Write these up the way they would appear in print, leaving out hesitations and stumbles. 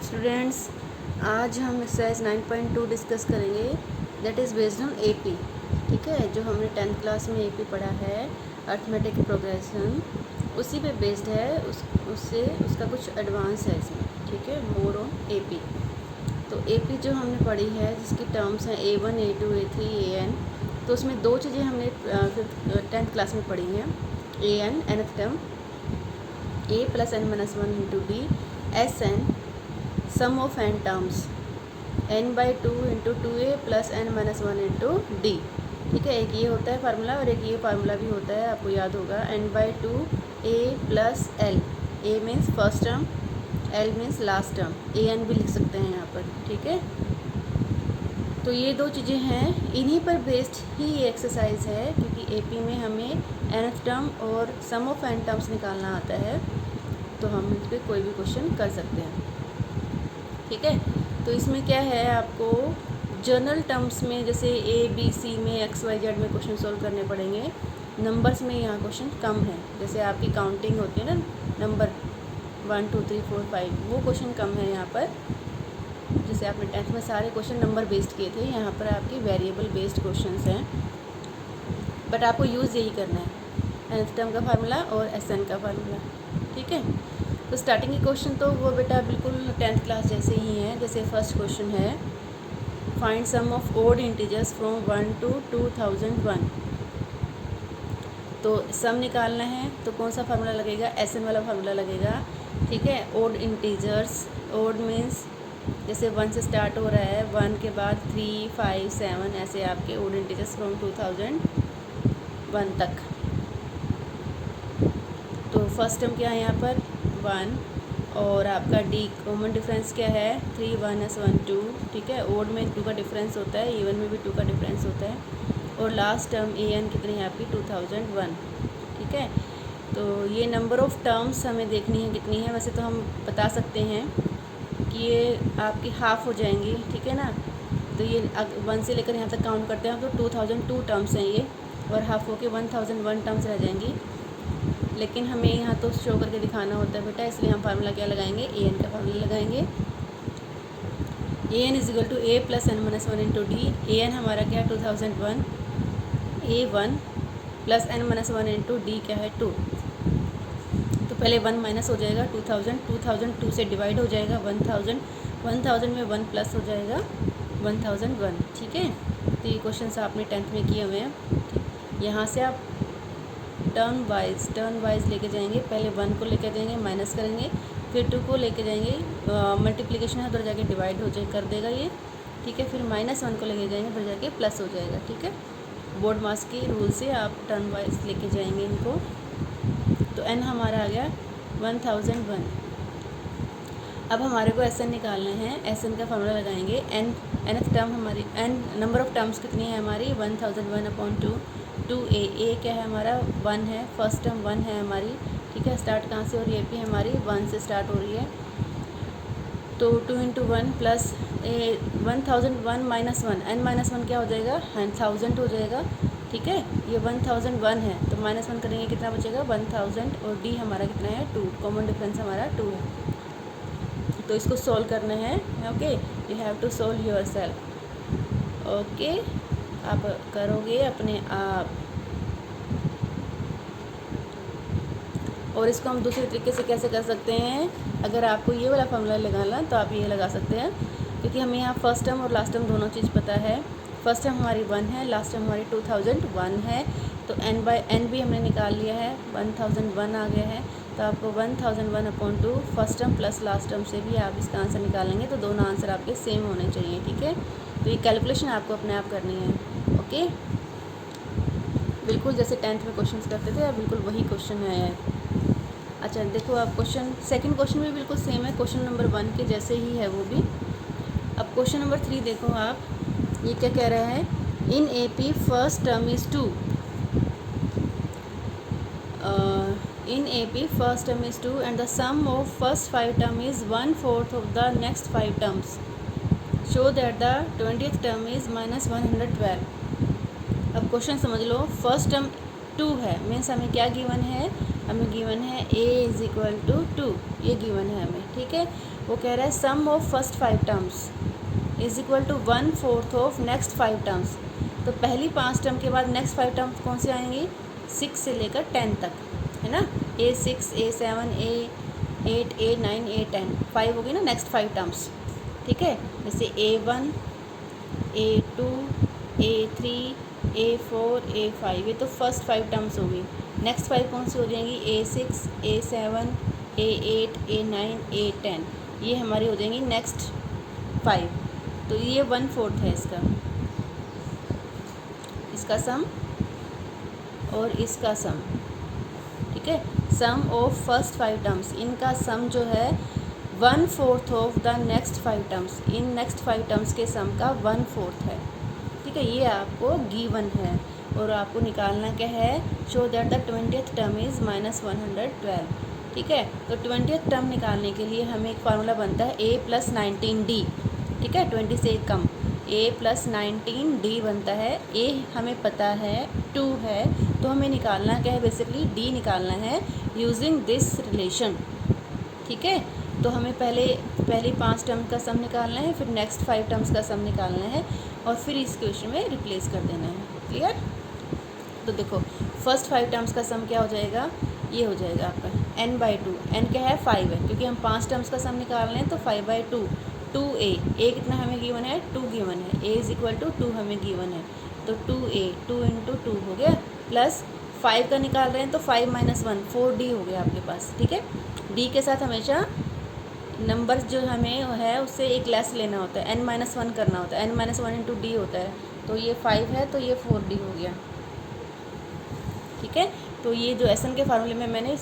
Students, आज हम exercise 9.2 discuss करेंगे that is based on AP. ठीक है, जो हमने 10th क्लास में एपी पढ़ा है अर्थमेटिक प्रोग्रेशन, उसी पे बेस्ड है। उससे उसका कुछ एडवांस है इसमें। ठीक है, मोर ऑन एपी। तो एपी जो हमने पढ़ी है जिसकी टर्म्स हैं A1, A2, A3, AN, तो उसमें दो चीज़ें हमने 10th क्लास में पढ़ी हैं। AN nth term, A plus n minus 1 into d, SN sum of n terms n/2 into 2a plus n minus 1 into d. ठीक है, एक ये होता है फार्मूला और एक ये फार्मूला भी होता है, आपको याद होगा n/2 a plus l। a means first term, l means last term, an भी लिख सकते हैं यहाँ पर। ठीक है, तो ये दो चीज़ें हैं, इन्हीं पर बेस्ड ही ये एक्सरसाइज है, क्योंकि एपी में हमें nth टर्म और सम ऑफ n टर्म्स निकालना आता है, तो हम इस पर कोई भी क्वेश्चन कर सकते हैं। ठीक है, तो इसमें क्या है, आपको जनरल टर्म्स में जैसे ए बी सी में एक्स वाई जेड में क्वेश्चन सॉल्व करने पड़ेंगे। नंबर्स में यहाँ क्वेश्चन कम है, जैसे आपकी काउंटिंग होती है ना, नंबर 1 2 3 4 5, वो क्वेश्चन कम है यहाँ पर। जैसे आपने 10th में सारे क्वेश्चन नंबर बेस्ड किए थे, यहाँ पर आपके वेरिएबल बेस्ड क्वेश्चन हैं, बट आपको यूज़ यही करना है, nth टर्म का फार्मूला और SN का फार्मूला। ठीक है, तो स्टार्टिंग के क्वेश्चन तो वो बेटा बिल्कुल 10th क्लास जैसे ही हैं। जैसे फर्स्ट क्वेश्चन है, find sum of odd integers from 1 to 2001। तो सम निकालना है तो कौन सा फार्मूला लगेगा, SN वाला फार्मूला लगेगा। ठीक है, ओड इंटीजर्स, ओड मीन्स जैसे 1 से स्टार्ट हो रहा है, 1 के बाद 3 5 7 ऐसे आपके ओड इंटीजर्स फ्रॉम 2001 तक। तो फर्स्ट टर्म क्या है यहाँ पर 1, और आपका डी कॉमन डिफरेंस क्या है 3 1 S 1 2। ठीक है, ओड में 2 का डिफरेंस होता है, इवन में भी 2 का डिफरेंस होता है, और लास्ट टर्म AN कितनी है आपकी 2001। ठीक है, तो ये नंबर ऑफ़ टर्म्स हमें देखनी है कितनी है। वैसे तो हम बता सकते हैं कि ये आपकी हाफ़ हो जाएंगी। ठीक है ना, तो ये 1 से लेकर यहाँ तक काउंट करते हैं तो 2002 टर्म्स हैं ये, और हाफ़ होके 1001 टर्म्स रह जाएंगी। लेकिन हमें यहाँ तो शो करके दिखाना होता है बेटा, इसलिए हम फार्मूला क्या लगाएंगे, AN का फार्मूला लगाएंगे। AN equal to A plus n minus 1 into d. AN हमारा क्या है 2001, A1 plus n minus 1 into d क्या है 2। तो पहले 1 माइनस हो जाएगा 2000 से डिवाइड हो जाएगा 1000 में 1 प्लस हो जाएगा 1001। ठीक है, तो ये क्वेश्चन आपने 10th में किए हुए हैं। यहाँ से आप टर्न वाइज लेके जाएंगे, पहले 1 को लेकर जाएंगे, माइनस करेंगे, फिर 2 को लेके जाएंगे, मल्टीप्लिकेशन है उधर जाके डिवाइड हो जाए कर देगा ये। ठीक है, फिर -1 को लेके जाएंगे, उधर जाके प्लस हो जाएगा। ठीक है, बोर्ड मास के रूल से आप टर्न वाइज लेके जाएंगे इनको। तो n हमारा आ गया 1001। अब हमारे को SN निकालना है, SN का फार्मूला लगाएंगे। nth टर्म हमारी नंबर ऑफ़ टर्म्स कितनी है हमारी 1001/2। 2a क्या है हमारा 1 है, फर्स्ट टर्म 1 है हमारी। ठीक है, स्टार्ट कहाँ से हो रही है AP हमारी 1 से स्टार्ट हो रही है, तो 2 into 1 plus 1001 minus 1, n minus 1 क्या हो जाएगा 1000 हो जाएगा। ठीक है, ये 1001 है तो -1 करेंगे कितना बचेगा 1000, और डी हमारा कितना है 2, कॉमन डिफरेंस हमारा 2 है। तो इसको सॉल्व करना है। Okay, you have to solve yourself. Okay, आप करोगे अपने आप। और इसको हम दूसरे तरीके से कैसे कर सकते हैं, अगर आपको ये वाला फार्मूला लगाना तो आप ये लगा सकते हैं, क्योंकि हमें यहाँ फर्स्ट टर्म और लास्ट टर्म दोनों चीज़ पता है। फर्स्ट टर्म हमारी 1 है, लास्ट टर्म हमारी 2001 है, तो n भी हमने निकाल लिया है, 1001 आ गया है। तो आपको 1001/2 first term plus last term से भी आप इसका आंसर निकालेंगे, तो दोनों आंसर आपके सेम होने चाहिए। ठीक है, तो ये कैलकुलेशन आपको अपने आप करनी है। ओके, बिल्कुल जैसे 10th में क्वेश्चंस करते थे, बिल्कुल वही क्वेश्चन है। अच्छा देखो, आप सेकंड क्वेश्चन भी बिल्कुल सेम है, क्वेश्चन नंबर 1 के जैसे ही है वो भी। अब क्वेश्चन नंबर 3 देखो आप, ये क्या कह रहा है, in AP first term is 2। In AP first term is 2 and the sum of first 5 term is 1/4 of the next 5 terms. Show that the 20th term is -112. अब क्वेश्चन समझ लो, फर्स्ट टर्म 2 है, मीन्स हमें क्या given है, हमें given है A is equal to 2, ये given है हमें। ठीक है, वो कह रहा है sum of first 5 terms is equal to 1/4 of next 5 terms. तो पहली 5 टर्म के बाद नेक्स्ट 5 टर्म्स कौन से आएंगी, 6 से लेकर 10 तक, है ना। A6 A7 A8 A9 A10 5 होगी ना नेक्स्ट 5 टर्म्स, ठीक है। जैसे A1 A2 A3 A4 A5, ये तो फर्स्ट 5 टर्म्स होगी। नेक्स्ट 5 कौन सी हो जाएंगी, A6 A7 A8 A9 A10, ये हमारी हो जाएंगी नेक्स्ट 5। तो ये 1/4 है इसका सम और इसका सम, ठीक है। सम ऑफ फर्स्ट 5 टर्म्स, इनका सम जो है 1/4 of the next 5 terms, in next 5 terms के सम का 1/4 है, ठीक है। ये आपको गिवन है और आपको निकालना क्या है, show that the 20th term is -112, ठीक है। तो 20th टर्म निकालने के लिए हमें एक फार्मूला बनता है a + 19d, ठीक है। 20 से कम a + 19d बनता है। a हमें पता है 2 है, तो हमें निकालना क्या है, बेसिकली d निकालना है यूजिंग दिस रिलेशन, ठीक है। तो हमें पहली 5 टर्म का सम निकालना है, फिर नेक्स्ट 5 टर्म्स का सम निकालना है और फिर इस क्वेश्चन में रिप्लेस कर देना है, क्लियर। तो देखो फर्स्ट 5 टर्म्स का सम क्या हो जाएगा, ये हो जाएगा आपका n/2, n क्या है 5 है, क्योंकि हम 5 टर्म्स का सम निकाल रहे हैं, तो 5/2 2a, a कितना हमें गिवन है, 2 गिवन है, a = 2 हमें गिवन है, तो 2a 2 × 2 हो गया, प्लस 5 का निकाल रहे हैं तो 5 - 1 4d हो गया आपके पास, ठीक है। d के साथ हमेशा नंबर जो हमें है उससे एक लेस लेना होता है, n-1 करना होता है, n-1 × d होता है, तो ये 5 है तो ये 4d हो गया, ठीक है। तो ये जो SN के फार्मूले में मैंने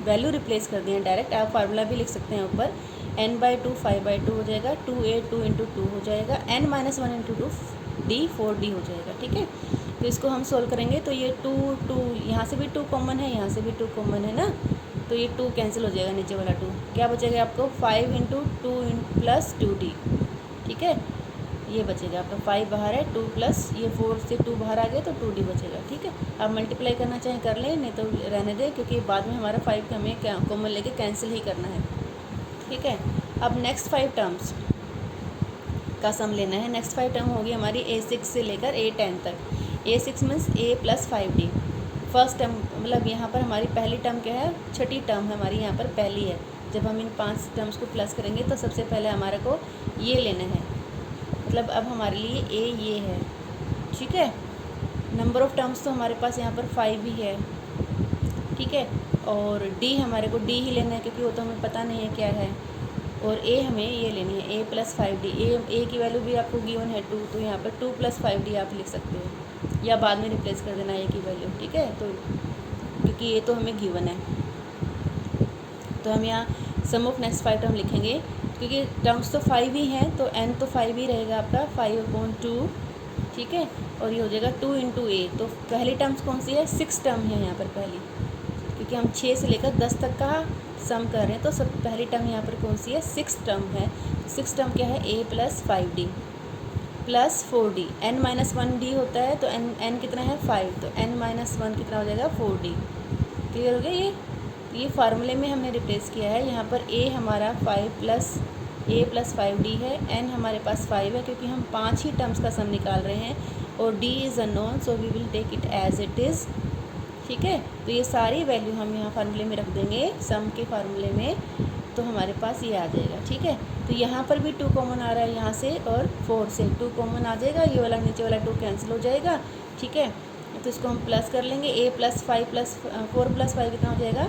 वैल्यू रिप्लेस कर दी है डायरेक्ट, आप फार्मूला भी लिख सकते हैं ऊपर, n/2 5/2 हो जाएगा, 2a 2 × 2 हो जाएगा, n-1 × 2 d 4d हो जाएगा, ठीक है। तो इसको हम सोल्व करेंगे तो ये 2 यहाँ से भी 2 कॉमन है, यहाँ से भी 2 कॉमन है ना, तो ये 2 कैंसिल हो जाएगा, नीचे वाला 2 क्या बचेगा आपको, 5 × 2 + 2d, ठीक है। ये बचेगा आपका 5 बाहर है, 2 प्लस ये 4 से 2 बाहर आ गया तो 2d बचेगा, ठीक है। आप मल्टीप्लाई करना चाहें कर लें, नहीं तो रहने दें, क्योंकि बाद में हमारा 5 का हमें क्या कॉमन लेके कैंसिल ही करना है, ठीक है। अब नेक्स्ट 5 टर्म्स का सम लेना है। नेक्स्ट 5 टर्म होगी हमारी A6 से लेकर A10 तक। A6 means a + 5d, first term मतलब यहाँ पर हमारी पहली टर्म क्या है, छठी टर्म हमारी यहाँ पर पहली है। जब हम इन 5 टर्म्स को प्लस करेंगे तो सबसे पहले हमारे को ये लेना है, मतलब अब हमारे लिए a ये है, ठीक है। नंबर ऑफ़ टर्म्स तो हमारे पास यहाँ पर 5 ही है, ठीक है। और d हमारे को d ही लेना है, क्योंकि वो तो हमें पता नहीं है क्या है। और a हमें ये लेनी है a + 5d, a की वैल्यू भी आपको गिवन है 2, तो यहाँ पर 2 + 5d आप लिख सकते हो, या बाद में रिप्लेस कर देना a की वैल्यू, ठीक है। तो क्योंकि ये तो हमें गिवन है, तो हम यहाँ सम ऑफ नेक्स्ट 5 टर्म लिखेंगे, क्योंकि टर्म्स तो 5 ही हैं, तो n तो 5 ही रहेगा आपका, 5/2, ठीक है। और ये हो जाएगा 2 × a, तो पहली टर्म्स कौन सी है, 6 टर्म है यहाँ पर पहली, क्योंकि हम 6 से लेकर 10 तक का सम कर रहे हैं, तो सब पहली टर्म यहाँ पर कौन सी है, 6 टर्म है। 6 टर्म क्या है, a + 5d + 4d, n-1d होता है, तो n कितना है 5, तो n-1 कितना हो जाएगा 4d, क्लियर हो गया। ये फार्मूले में हमने रिप्लेस किया है। यहाँ पर a हमारा 5 + a + 5d है, n हमारे पास 5 है, क्योंकि हम 5 ही टर्म्स का सम निकाल रहे हैं, और d is unknown, so we will take it as it is, ठीक है। तो ये सारी वैल्यू हम यहाँ फार्मूले में रख देंगे, सम के फार्मूले में, तो हमारे पास ये आ जाएगा, ठीक है। तो यहाँ पर भी 2 कॉमन आ रहा है, यहाँ से और 4 से 2 कॉमन आ जाएगा, ये वाला नीचे वाला 2 कैंसिल हो जाएगा, ठीक है। तो इसको हम प्लस कर लेंगे, a + 5 + 4 + 5 कितना हो जाएगा,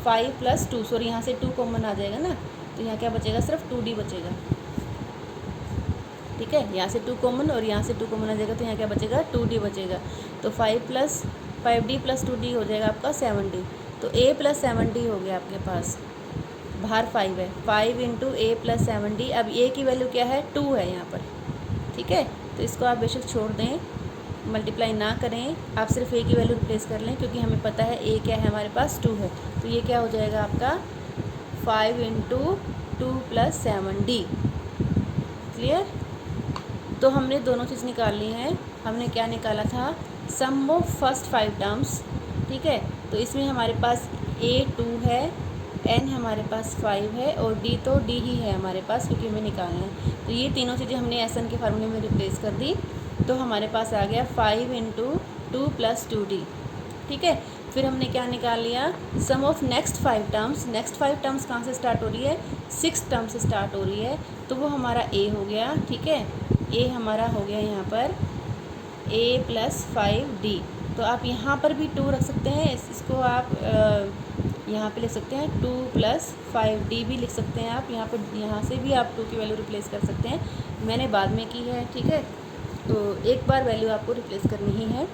5 + 2, सॉरी यहाँ से 2 कॉमन आ जाएगा ना, तो यहाँ क्या बचेगा, सिर्फ 2d बचेगा, ठीक है। यहाँ से 2 कॉमन और यहाँ से 2 कॉमन आ जाएगा, तो यहाँ क्या बचेगा, 2d बचेगा, तो 5 + 5d + 2d हो जाएगा आपका 7d, तो a + 7d हो गया आपके पास, बाहर 5 है, 5 × a + 7d। अब a की वैल्यू क्या है, 2 है यहाँ पर, ठीक है। तो इसको आप बेशक छोड़ दें, मल्टीप्लाई ना करें, आप सिर्फ a की वैल्यू रिप्लेस कर लें, क्योंकि हमें पता है a क्या है, हमारे पास 2 है, तो ये क्या हो जाएगा आपका 5 × 2 + 7d, क्लियर। तो हमने दोनों चीज़ निकाल ली है। हमने क्या निकाला था, सम ऑफ फर्स्ट 5 टर्म्स, ठीक है। तो इसमें हमारे पास a 2 है, n हमारे पास 5 है और d तो d ही है हमारे पास क्योंकि हमें निकालना है। तो ये तीनों चीज़ें हमने एस एन के फार्मूले में रिप्लेस कर दी, तो हमारे पास आ गया 5 × 2 + 2d। ठीक है, फिर हमने क्या निकाल लिया, sum of next 5 terms. Next 5 terms कहाँ से स्टार्ट हो रही है, 6 टर्म से स्टार्ट हो रही है, तो वो हमारा a हो गया। ठीक है, a हमारा हो गया यहाँ पर a + 5d। तो आप यहाँ पर भी 2 रख सकते हैं, इसको आप यहाँ पे लिख सकते हैं 2 + 5d भी लिख सकते हैं आप। यहाँ से भी आप 2 की वैल्यू रिप्लेस कर सकते हैं, मैंने बाद में की है। ठीक है, तो एक बार वैल्यू आपको रिप्लेस करनी ही है।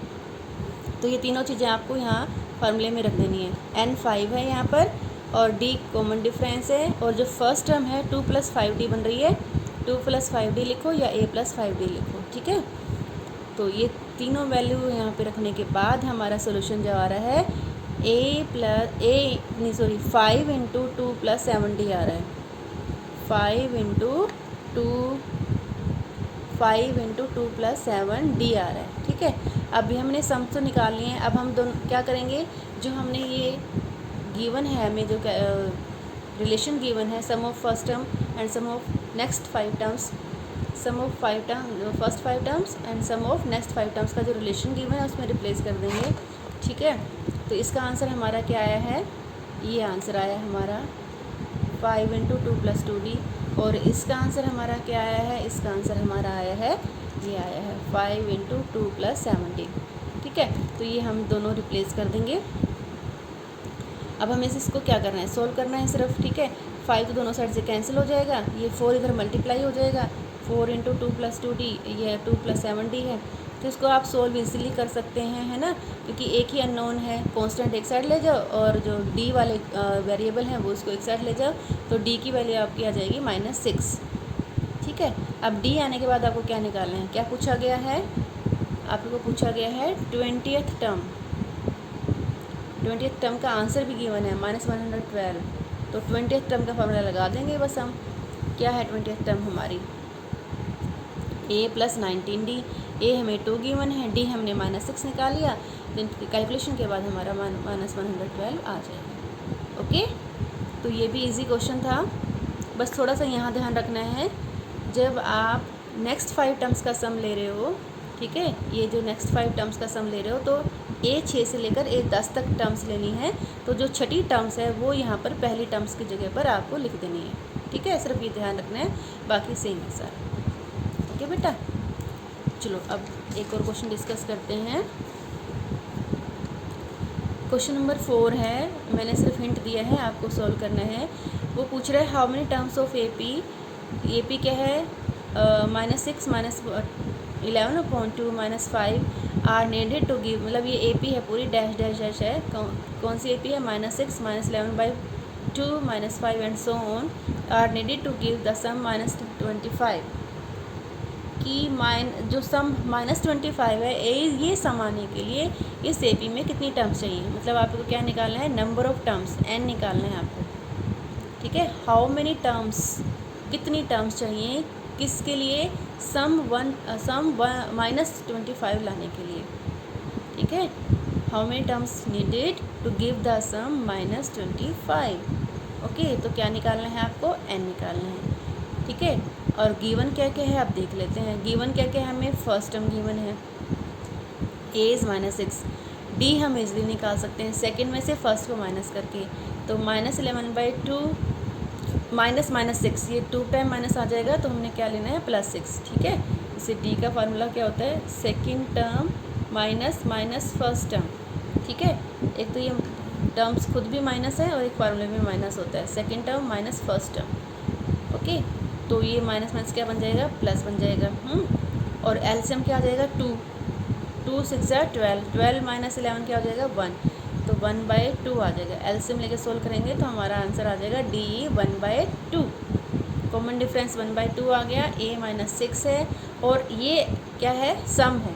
तो ये तीनों चीज़ें आपको यहाँ फार्मूले में रख देनी है। n 5 है यहाँ पर और d कॉमन डिफरेंस है, और जो फर्स्ट टर्म है 2 + 5d बन रही है, 2 + 5d लिखो या a + 5d लिखो। ठीक है, तो ये तीनों वैल्यू यहाँ पे रखने के बाद हमारा सोल्यूशन जो आ रहा है 5 × 2 + 7d आ रहा है। 5 × 2 + 7d आ रहा है। ठीक है, अभी हमने सम तो निकाल लिए हैं। अब हम दोनों क्या करेंगे, जो हमने ये गिवन है, हमें जो रिलेशन गिवन है, sum of first term and sum of next 5 terms, sum of first 5 terms and sum of next 5 terms का जो रिलेशन गिवन है उसमें रिप्लेस कर देंगे। ठीक है, तो इसका आंसर हमारा क्या आया है, ये आंसर आया हमारा 5 × 2 + 2d। और इसका आंसर हमारा क्या आया है, इसका आंसर हमारा आया है, ये आया है 5 × 2 + 7d। ठीक है, तो ये हम दोनों रिप्लेस कर देंगे। अब हमें इसको क्या करना है, सोल्व करना है सिर्फ। ठीक है, 5 तो दोनों साइड से कैंसिल हो जाएगा, ये 4 इधर मल्टीप्लाई हो जाएगा, 4 × 2 + 2d, ये 2 + 7d है। तो इसको आप सोल्व इजीली कर सकते हैं, है ना, क्योंकि एक ही अननोन है। कांस्टेंट एक साइड ले जाओ और जो d वाले वेरिएबल हैं वो उसको एक साइड ले जाओ, तो d की वैल्यू आपकी आ जाएगी -6। ठीक है, अब d आने के बाद आपको क्या निकालना है, क्या पूछा गया है, आपको पूछा गया है 20th टर्म। 20th टर्म का आंसर भी गिवन है -112। तो 20th टर्म का फॉर्मूला लगा देंगे बस हम। क्या है 20th टर्म हमारी, a + 19d। a हमें 2 गिवन है, d हमने -6 निकाल लिया, तो कैलकुलेशन के बाद हमारा -112 आ जाएगा। ओके, तो ये भी इजी क्वेश्चन था। बस थोड़ा सा यहाँ ध्यान रखना है, जब आप नेक्स्ट 5 टर्म्स का सम ले रहे हो, ठीक है, ये जो नेक्स्ट 5 टर्म्स का सम ले रहे हो, तो a6 से लेकर a10 तक टर्म्स लेनी है, तो जो छठी टर्म्स है वो यहाँ पर पहली टर्म्स की जगह पर आपको लिख देनी है। ठीक है, सिर्फ ये ध्यान रखना है, बाकी सेम है सर। ओके बेटा, चलो अब एक और क्वेश्चन डिस्कस करते हैं। क्वेश्चन नंबर 4 है, मैंने सिर्फ हिंट दिया है, आपको सॉल्व करना है। वो पूछ रहा है how many terms of AP क्या है, -6 -11/2 -5 आर नीडेड टू गिव, मतलब ये AP है पूरी डैश डैश डैश है, कौन सी AP है, -6 -11/2 -5 and so on are needed to give the sum -25 की जो सम -25 है, ये सम आने के लिए इस AP में कितनी टर्म्स चाहिए, मतलब आपको क्या निकालना है, नंबर ऑफ टर्म्स n निकालना है आपको। ठीक है, हाउ मेनी टर्म्स, कितनी टर्म्स चाहिए, किसके लिए, सम -25 लाने के लिए। ठीक है, how many terms needed to give the sum -25। Okay, तो क्या निकालना है आपको, n निकालना है। ठीक है, और गिवन क्या क्या है आप देख लेते हैं। गिवन क्या क्या है, हमें फर्स्ट टर्म गिवन है a इज़ -6, d हम इजली निकाल सकते हैं सेकंड में से फर्स्ट को माइनस करके, तो -11/2 -6, ये 2 टाइम माइनस आ जाएगा, तो हमने क्या लेना है, +6। ठीक है, इसे d का फार्मूला क्या होता है, second term minus first term. ठीक है, एक तो ये टर्म्स खुद भी माइनस है और एक फार्मूले में माइनस होता है, second term minus first term. Okay, तो ये माइनस क्या बन जाएगा, प्लस बन जाएगा। और एलसीएम क्या आ जाएगा, 2 6 12, 12 - 11 क्या हो जाएगा, 1, तो 1/2 आ जाएगा। एलसीएम लेके सोल्व करेंगे तो हमारा आंसर आ जाएगा D 1/2। कॉमन डिफरेंस 1/2 आ गया, a -6 है, और ये क्या है, सम है,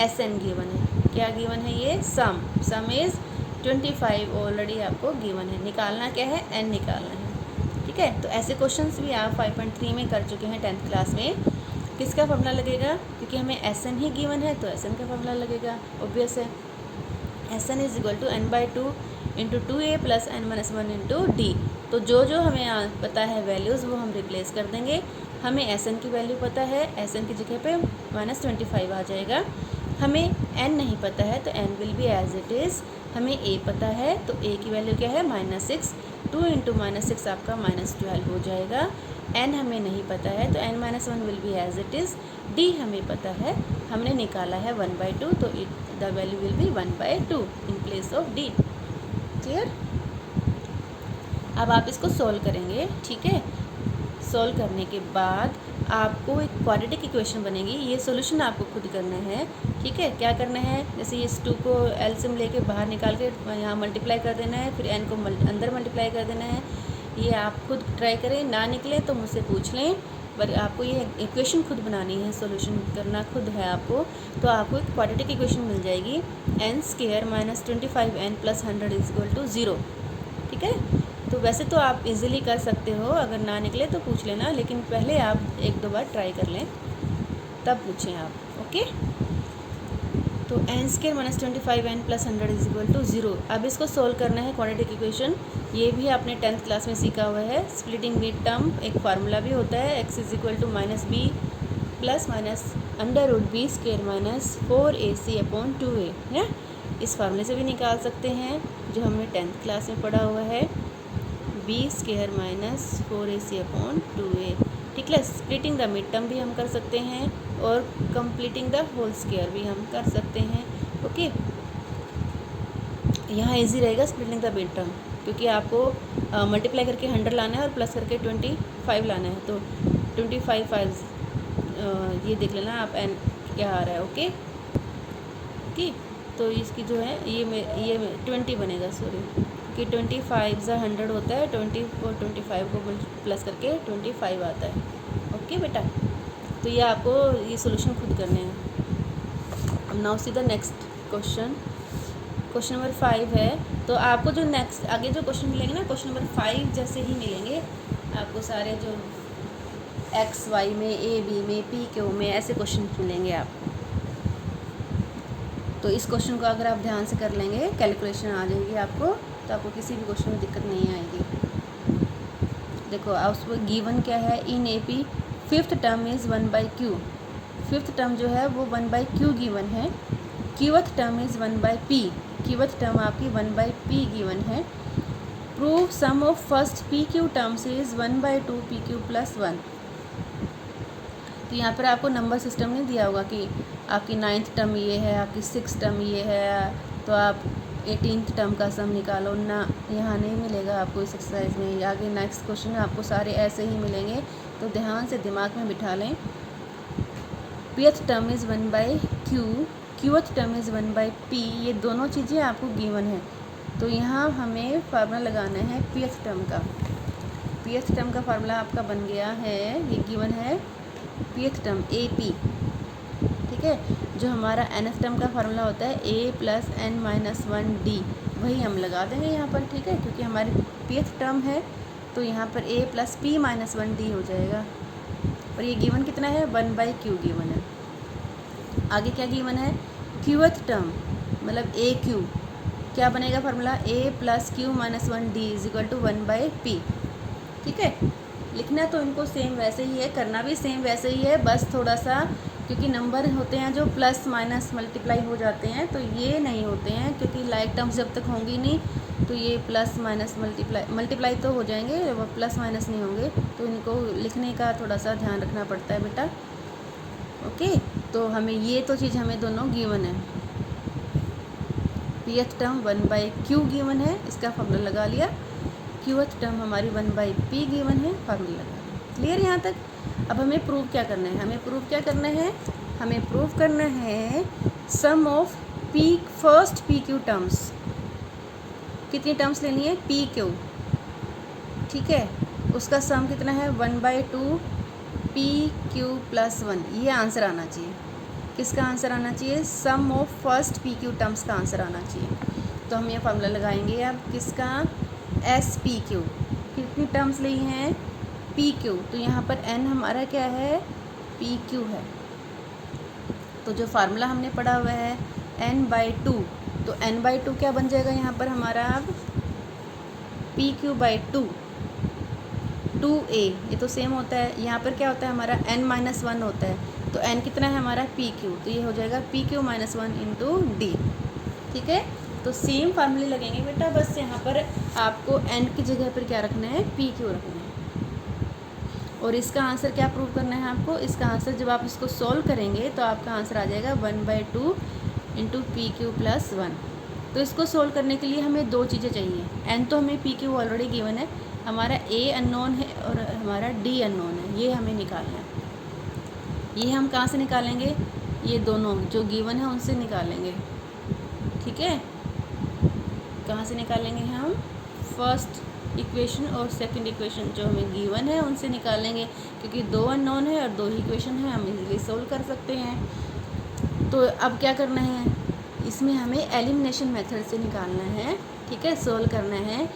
SN गिवन है। क्या गिवन है, ये सम इज़ 25 ऑलरेडी आपको गिवन है, निकालना क्या है, n निकालना है। ठीक है, तो ऐसे क्वेश्चंस भी आप 5.3 में कर चुके हैं 10th क्लास में। किसका फॉर्मूला लगेगा, क्योंकि हमें SN ही गिवन है तो SN का फॉर्मूला लगेगा, ऑब्वियस है। SN = n/2 into 2a plus n-1 into D. तो जो जो हमें पता है वैल्यूज़ वो हम रिप्लेस कर देंगे। हमें Sn की वैल्यू पता है, Sn की जगह पे -25 आ जाएगा। हमें n नहीं पता है तो n will be as it is. हमें a पता है तो a की वैल्यू क्या है -6, 2 इंटू -6 आपका -12 हो जाएगा। n हमें नहीं पता है तो n-1 will be as it is. d हमें पता है, हमने निकाला है 1/2 तो the value will be 1/2 in place of d। Clear? अब आप इसको सॉल्व करेंगे, ठीक है। सॉल्व करने के बाद आपको एक क्वाड्रेटिक इक्वेशन बनेगी। ये सॉल्यूशन आपको खुद करना है, ठीक है। क्या करना है, जैसे इस 2 को एलसीएम लेके बाहर निकाल के यहाँ मल्टीप्लाई कर देना है, फिर n को अंदर मल्टीप्लाई कर देना है। ये आप खुद ट्राई करें, ना निकले तो मुझसे पूछ लें, पर आपको ये इक्वेशन खुद बनानी है, सॉल्यूशन करना खुद है आपको। तो आपको एक क्वाड्रेटिक इक्वेशन मिल जाएगी, n² -25n + 100 = 0, ठीक है। तो वैसे तो आप इजीली कर सकते हो, अगर ना निकले तो पूछ लेना, लेकिन पहले आप 1-2 बार ट्राई कर लें तब पूछें आप, ओके। तो n² -25n + 100 = 0। अब इसको सोल्व करना है क्वाड्रेटिक इक्वेशन। ये भी आपने 10th क्लास में सीखा हुआ है। स्प्लिटिंग मिड टर्म एक फार्मूला भी होता है, x = -b ± √b² -4ac/2a है। इस फार्मूले से भी निकाल सकते हैं, जो हमने 10th क्लास में पढ़ा हुआ है, b² -4ac/2a, ठीक है। स्प्लिटिंग द मिड टर्म भी हम कर सकते हैं और कंप्लीटिंग द होल स्क्वायर भी हम कर सकते हैं, ओके। यहाँ इजी रहेगा स्प्लिटिंग द मिड टर्म, क्योंकि आपको मल्टीप्लाई करके 100 लाना है और प्लस करके 25 लाना है। तो 25 5 ये देख लेना आप n क्या आ रहा है, ओके ओके। तो इसकी जो है ये 20 बनेगा, सॉरी, कि 25 × 100 होता है, 20 और 25 को प्लस करके 25 आता है, ओके बेटा। तो ये आपको ये सॉल्यूशन खुद करने हैं। अब now see the next question number 5 है। तो आपको जो नेक्स्ट आगे जो क्वेश्चन मिलेंगे ना, क्वेश्चन नंबर 5 जैसे ही मिलेंगे आपको सारे, जो x y में, a b में, p q में ऐसे क्वेश्चन मिलेंगे आपको। तो इस क्वेश्चन को अगर आप ध्यान से कर लेंगे, कैलकुलेशन आ जाएगी आपको, तो आपको किसी भी क्वेश्चन में दिक्कत नहीं आएगी। देखो उसमें गिवन क्या है, in AP 5th term is 1/q। 5th term जो है वो 1/q गिवन है। Qth term is 1/p। Qth term आपकी 1/p गिवन है। Prove sum of first PQ terms is 1/2 PQ + 1। तो यहाँ पर आपको नंबर सिस्टम नहीं दिया होगा कि आपकी 9th टर्म ये है, आपकी 6th टर्म ये है, तो आप 18th टर्म का सम निकालो ना, यहाँ नहीं मिलेगा आपको इस एक्सरसाइज में। आगे नेक्स्ट क्वेश्चन में आपको सारे ऐसे ही मिलेंगे, तो ध्यान से दिमाग में बिठा लें। pth term is 1/q, qth term is 1/p, ये दोनों चीज़ें आपको गिवन है। तो यहाँ हमें फार्मूला लगाना है pth टर्म का। pth टर्म का फार्मूला आपका बन गया है, ये गिवन है pth टर्म AP, ठीक है। जो हमारा nth टर्म का फार्मूला होता है a + n-1d, वही हम लगा देंगे यहाँ पर, ठीक है, क्योंकि हमारी pth टर्म है। तो यहाँ पर a + p - 1d हो जाएगा। और ये गिवन कितना है, 1/q गिवन है। आगे क्या गिवन है, qth टर्म मतलब AQ, क्या बनेगा formula, a + q - 1d = 1/p, ठीक है। लिखना तो इनको सेम वैसे ही है, करना भी सेम वैसे ही है, बस थोड़ा सा क्योंकि नंबर होते हैं जो प्लस माइनस मल्टीप्लाई हो जाते हैं, तो ये नहीं होते हैं, क्योंकि लाइक टर्म्स जब तक होंगी नहीं तो ये प्लस माइनस मल्टीप्लाई तो हो जाएंगे, वो प्लस माइनस नहीं होंगे। तो इनको लिखने का थोड़ा सा ध्यान रखना पड़ता है बेटा, ओके। तो हमें ये तो चीज़ हमें दोनों गिवन है। pth टर्म 1/q गिवन है, इसका फार्मूला लगा लिया। qth टर्म हमारी 1/p गिवन है, फार्मूला लगा लिया। क्लियर यहाँ तक? अब हमें प्रूव क्या करना है, हमें प्रूव करना है sum of first PQ terms. कितनी टर्म्स लेनी है, PQ, ठीक है। उसका सम कितना है, 1/2 PQ + 1। ये आंसर आना चाहिए। किसका आंसर आना चाहिए, सम ऑफ फर्स्ट PQ टर्म्स का आंसर आना चाहिए। तो हम ये फार्मूला लगाएंगे अब किसका, SPQ। कितनी टर्म्स ली हैं, PQ, तो यहाँ पर n हमारा क्या है, PQ है। तो जो फार्मूला हमने पढ़ा हुआ है n/2 तो n/2 क्या बन जाएगा यहाँ पर हमारा अब PQ/2 2a, ये तो सेम होता है। यहाँ पर क्या होता है हमारा n-1 होता है, तो n कितना है हमारा PQ, तो ये हो जाएगा PQ-1 इंटू D। ठीक है, तो सेम फार्मूले लगेंगे बेटा, बस यहाँ पर आपको n की जगह पर क्या रखना है, PQ रखना है। और इसका आंसर क्या प्रूव करना है आपको, इसका आंसर जब आप इसको सॉल्व करेंगे तो आपका आंसर आ जाएगा 1/2 इंटू PQ+1। तो इसको सोल्व करने के लिए हमें दो चीज़ें चाहिए। n तो हमें PQ ऑलरेडी गिवन है, हमारा a अननोन है और हमारा d अननोन है, ये हमें निकालना है। ये हम कहाँ से निकालेंगे, ये दोनों जो गिवन है उनसे निकालेंगे। ठीक है, कहाँ से निकालेंगे हम, फर्स्ट इक्वेशन और सेकंड इक्वेशन जो हमें गिवन है उनसे निकालेंगे, क्योंकि दो अननोन है और दो ही इक्वेशन है, हम इजीली सोल्व कर सकते हैं। तो अब क्या करना है, इसमें हमें एलिमिनेशन मेथड से निकालना है। ठीक है, सोल्व करना है।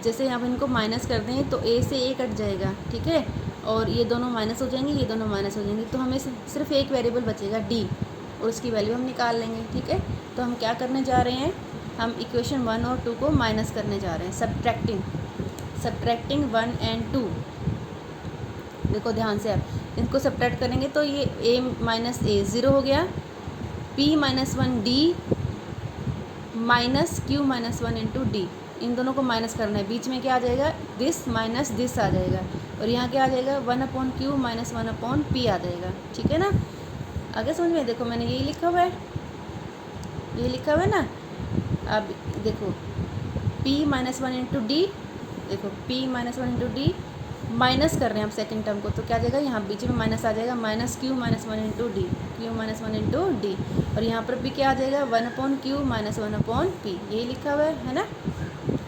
जैसे अब इनको माइनस कर दें तो a से a कट जाएगा। ठीक है, और ये दोनों माइनस हो जाएंगे, ये दोनों माइनस हो जाएंगे, तो हमें सिर्फ एक वेरिएबल बचेगा d, और उसकी वैल्यू हम निकाल लेंगे। ठीक है, तो हम क्या करने जा रहे हैं, हम इक्वेशन 1 और 2 को माइनस करने जा रहे हैं, सब्ट्रैक्टिंग 1 and 2। देखो ध्यान से, आप इनको सब्ट्रैक्ट करेंगे तो ये a माइनस a 0 हो गया, p-1 d minus q-1 into d, इन दोनों को माइनस करना है। बीच में क्या आ जाएगा, दिस माइनस दिस आ जाएगा, और यहाँ क्या आ जाएगा 1/q माइनस 1/p आ जाएगा। ठीक है ना, आगे समझ में, देखो मैंने यही लिखा हुआ है, ये लिखा हुआ है ना। अब देखो p-1 इंटू डी, देखो p-1 इंटू डी माइनस कर रहे हैं हम सेकंड टर्म को, तो क्या आ जाएगा, यहाँ बीच में माइनस आ जाएगा, -q-1 into D, q-1 into D, और यहाँ पर भी क्या आ जाएगा 1/q माइनस 1/p, यही लिखा हुआ है ना।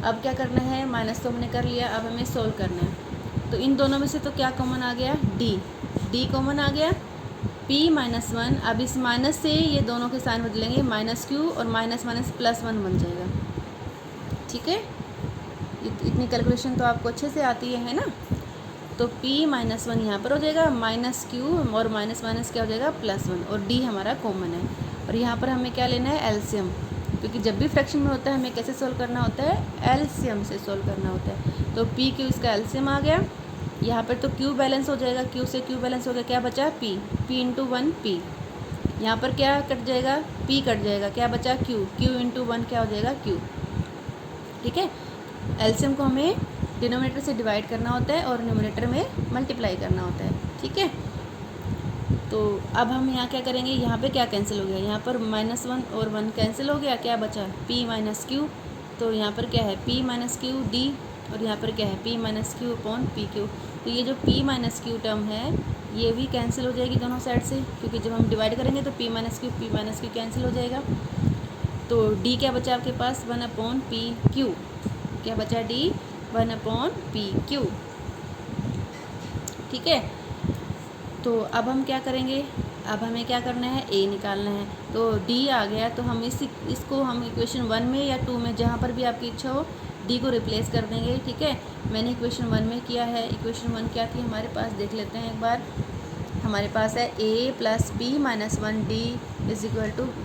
अब क्या करना है, माइनस तो हमने कर लिया, अब हमें सोल्व करना है। तो इन दोनों में से तो क्या कॉमन आ गया, d कॉमन आ गया, p-1, अब इस माइनस से ये दोनों के साइन बदलेंगे, -q और माइनस +1 बन जाएगा। ठीक है, इतनी कैलकुलेशन तो आपको अच्छे से आती है ना। तो p-1 यहाँ पर हो जाएगा, -q और माइनस क्या हो जाएगा +1, और d हमारा कॉमन है। और यहाँ पर हमें क्या लेना है, एलसीएम, क्योंकि जब भी फ्रैक्शन में होता है हमें कैसे सोल्व करना होता है, एलसीएम से सोल्व करना होता है। तो p-q इसका एलसीएम आ गया, यहाँ पर तो q बैलेंस हो जाएगा, q से q बैलेंस हो गया, क्या बचा p इंटू 1 p, यहाँ पर क्या कट जाएगा, p कट जाएगा, क्या बचा q इंटू 1 क्या हो जाएगा q। ठीक है, एलसीएम को हमें डिनोमिनेटर से डिवाइड करना होता है और न्यूमरेटर में मल्टीप्लाई करना होता है। ठीक है, तो अब हम यहाँ क्या करेंगे, यहाँ पे क्या कैंसिल हो गया, यहाँ पर -1 और 1 कैंसिल हो गया, क्या बचा p-q, तो यहाँ पर क्या है p-q d, और यहाँ पर क्या है p-q/pq। तो ये जो p-q टर्म है ये भी कैंसिल हो जाएगी दोनों साइड से, क्योंकि जब हम डिवाइड करेंगे तो p-q कैंसिल हो जाएगा। तो d क्या बचा आपके पास, 1/pq, क्या बचा d 1/pq। ठीक है, तो अब हम क्या करेंगे, अब हमें क्या करना है, a निकालना है। तो d आ गया, तो हम इसको हम इक्वेशन 1 में या 2 में जहाँ पर भी आपकी इच्छा हो d को रिप्लेस कर देंगे। ठीक है, मैंने इक्वेशन 1 में किया है। इक्वेशन 1 क्या थी हमारे पास, देख लेते हैं एक बार। हमारे पास है a + p-1 d =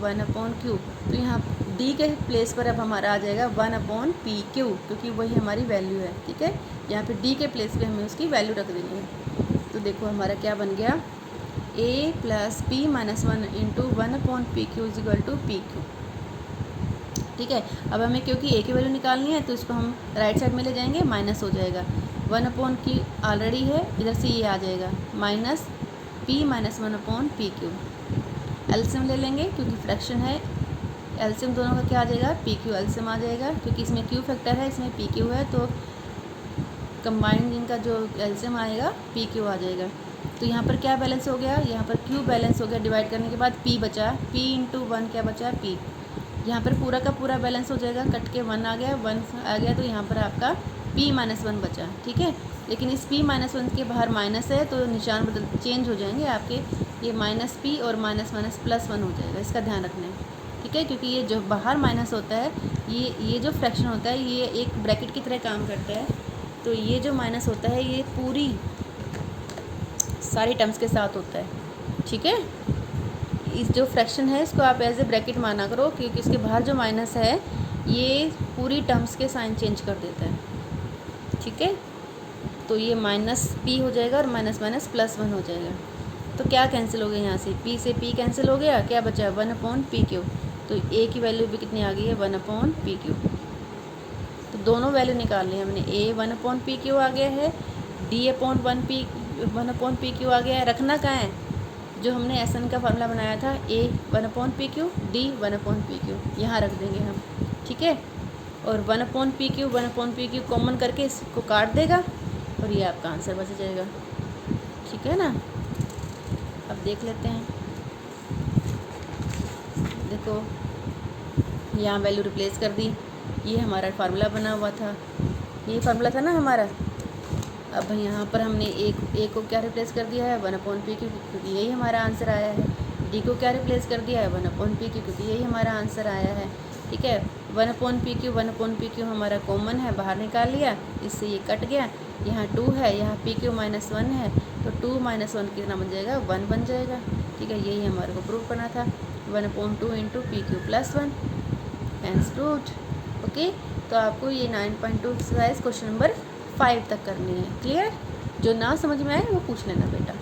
1/q। तो यहाँ d के प्लेस पर अब हमारा आ जाएगा 1/pq, क्योंकि वही हमारी वैल्यू है। ठीक है, यहाँ पे d के प्लेस पे हमें उसकी वैल्यू रख देनी है। तो देखो हमारा क्या बन गया, a + p-1 into 1/pq = pq। ठीक है, अब हमें क्योंकि a की वैल्यू निकालनी है तो इसको हम राइट साइड में ले जाएंगे, माइनस हो जाएगा, 1/q ऑलरेडी है, इधर से ये आ जाएगा -p-1/pq। एलसीएम ले लेंगे क्योंकि फ्रैक्शन है, एलसीएम दोनों का क्या आ जाएगा, pq एलसीएम आ जाएगा, क्योंकि इसमें q फैक्टर है, इसमें pq है, तो कंबाइंड इनका जो एलसीएम आएगा pq आ जाएगा। तो यहाँ पर क्या बैलेंस हो गया, यहाँ पर q बैलेंस हो गया, डिवाइड करने के बाद p बचा, p इंटू 1 क्या बचा p, यहाँ पर पूरा का पूरा बैलेंस हो जाएगा, कट के 1 आ गया, 1 आ गया, तो यहाँ पर आपका p-1 बचा। ठीक है, लेकिन इस p-1 के बाहर माइनस है तो निशान चेंज हो जाएंगे आपके, ये -p और +1 हो जाएगा, इसका ध्यान रखना है। ठीक है, क्योंकि ये जो बाहर माइनस होता है, ये जो फ्रैक्शन होता है ये एक ब्रैकेट की तरह काम करता है, तो ये जो माइनस होता है ये पूरी सारी टर्म्स के साथ होता है। ठीक है, इस जो फ्रैक्शन है इसको आप एज ए ब्रैकेट माना करो, क्योंकि इसके बाहर जो माइनस है ये पूरी टर्म्स के साइन चेंज कर देता है, ठीक है। तो ये माइनस पी हो जाएगा और माइनस माइनस प्लस 1 हो जाएगा। तो क्या कैंसिल हो गया यहाँ से, पी से पी कैंसिल हो गया, क्या बचा 1/pq। तो ए की वैल्यू भी कितनी आ गई है 1/pq। तो दोनों वैल्यू निकाल ली हमने, ए 1/pq आ गया है, डी अपॉन 1/pq आ गया है। रखना कहाँ है, जो हमने एस एन का फार्मूला बनाया था, ए 1/pq, डी 1/pq, यहाँ रख देंगे हम, ठीक है। और 1/pq कॉमन करके इसको काट देगा और ये आपका आंसर बच जाएगा, ठीक है ना। अब देख लेते हैं, देखो यहाँ वैल्यू रिप्लेस कर दी, ये हमारा फार्मूला बना हुआ था, ये फार्मूला था ना हमारा। अब यहाँ पर हमने ए को क्या रिप्लेस कर दिया है 1/pq, क्योंकि यही हमारा आंसर आया है। डी को क्या रिप्लेस कर दिया है 1/pq, क्योंकि यही हमारा आंसर आया है, ठीक है। 1/pq हमारा कॉमन है, बाहर निकाल लिया, इससे ये कट गया। यहाँ 2 है, यहाँ pq - 1 है, तो 2 - 1 कितना बन जाएगा 1 बन जाएगा, ठीक है। यही हमारे को प्रूव करना था, 1/2 × pq + 1 हैंस प्रूव्ड, ओके। तो आपको ये 9.2 एक्सरसाइज क्वेश्चन नंबर 5 तक करनी है, क्लियर। जो ना समझ में आए वो पूछ लेना बेटा।